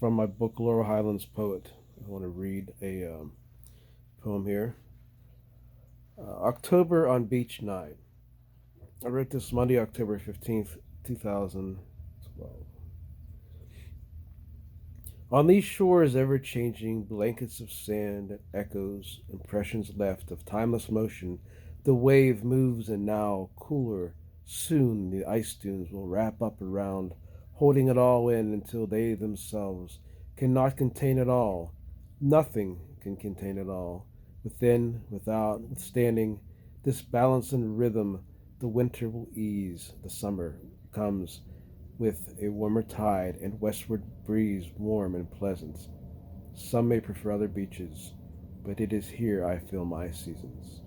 from my book Laurel Highlands Poet. I want to read a poem here. October on Beach Night. I wrote this Monday, October 15th, 2012. On these shores ever changing, blankets of sand and echoes, impressions left of timeless motion, the wave moves and now, cooler, soon the ice dunes will wrap up around, holding it all in until they themselves cannot contain it all. Nothing can contain it all. Within, without, withstanding this balance and rhythm, the winter will ease, the summer comes with a warmer tide and westward breeze warm and pleasant. Some may prefer other beaches, but it is here I feel my seasons.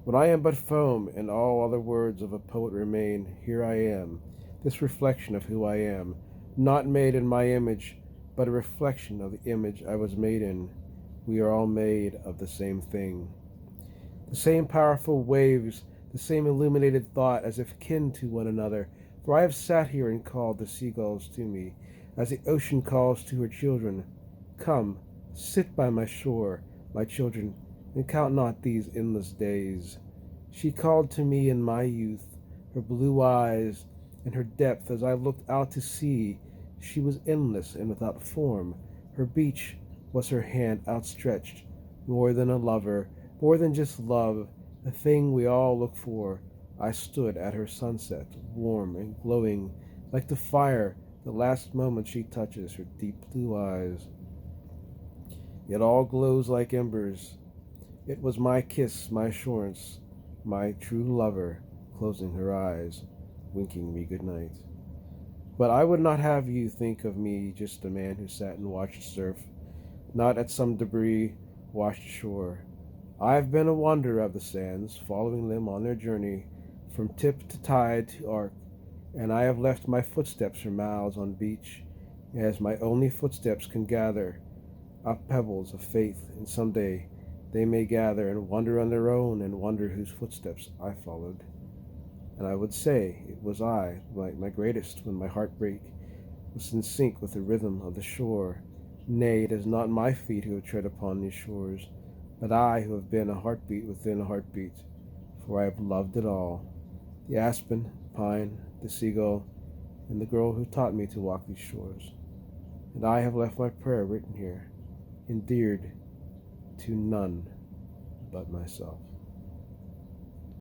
When I am but foam, and all other words of a poet remain, here I am, this reflection of who I am, not made in my image, but a reflection of the image I was made in. We are all made of the same thing. The same powerful waves, the same illuminated thought, as if kin to one another, for I have sat here and called the seagulls to me, as the ocean calls to her children. Come, sit by my shore, my children, and count not these endless days. She called to me in my youth, her blue eyes and her depth as I looked out to sea. She was endless and without form. Her beach was her hand outstretched, more than a lover, more than just love, the thing we all look for. I stood at her sunset, warm and glowing, like the fire the last moment she touches her deep blue eyes. It all glows like embers. It was my kiss, my assurance, my true lover, closing her eyes, winking me good night. But I would not have you think of me just a man who sat and watched surf, not at some debris washed ashore. I've been a wanderer of the sands, following them on their journey from tip to tide to arc, and I have left my footsteps for miles on beach, as my only footsteps can gather up pebbles of faith, and someday they may gather and wander on their own and wonder whose footsteps I followed. And I would say it was I, my greatest, when my heartbreak was in sync with the rhythm of the shore. Nay, it is not my feet who have tread upon these shores, but I who have been a heartbeat within a heartbeat, for I have loved it all. The aspen, pine, the seagull, and the girl who taught me to walk these shores. And I have left my prayer written here, endeared to none but myself.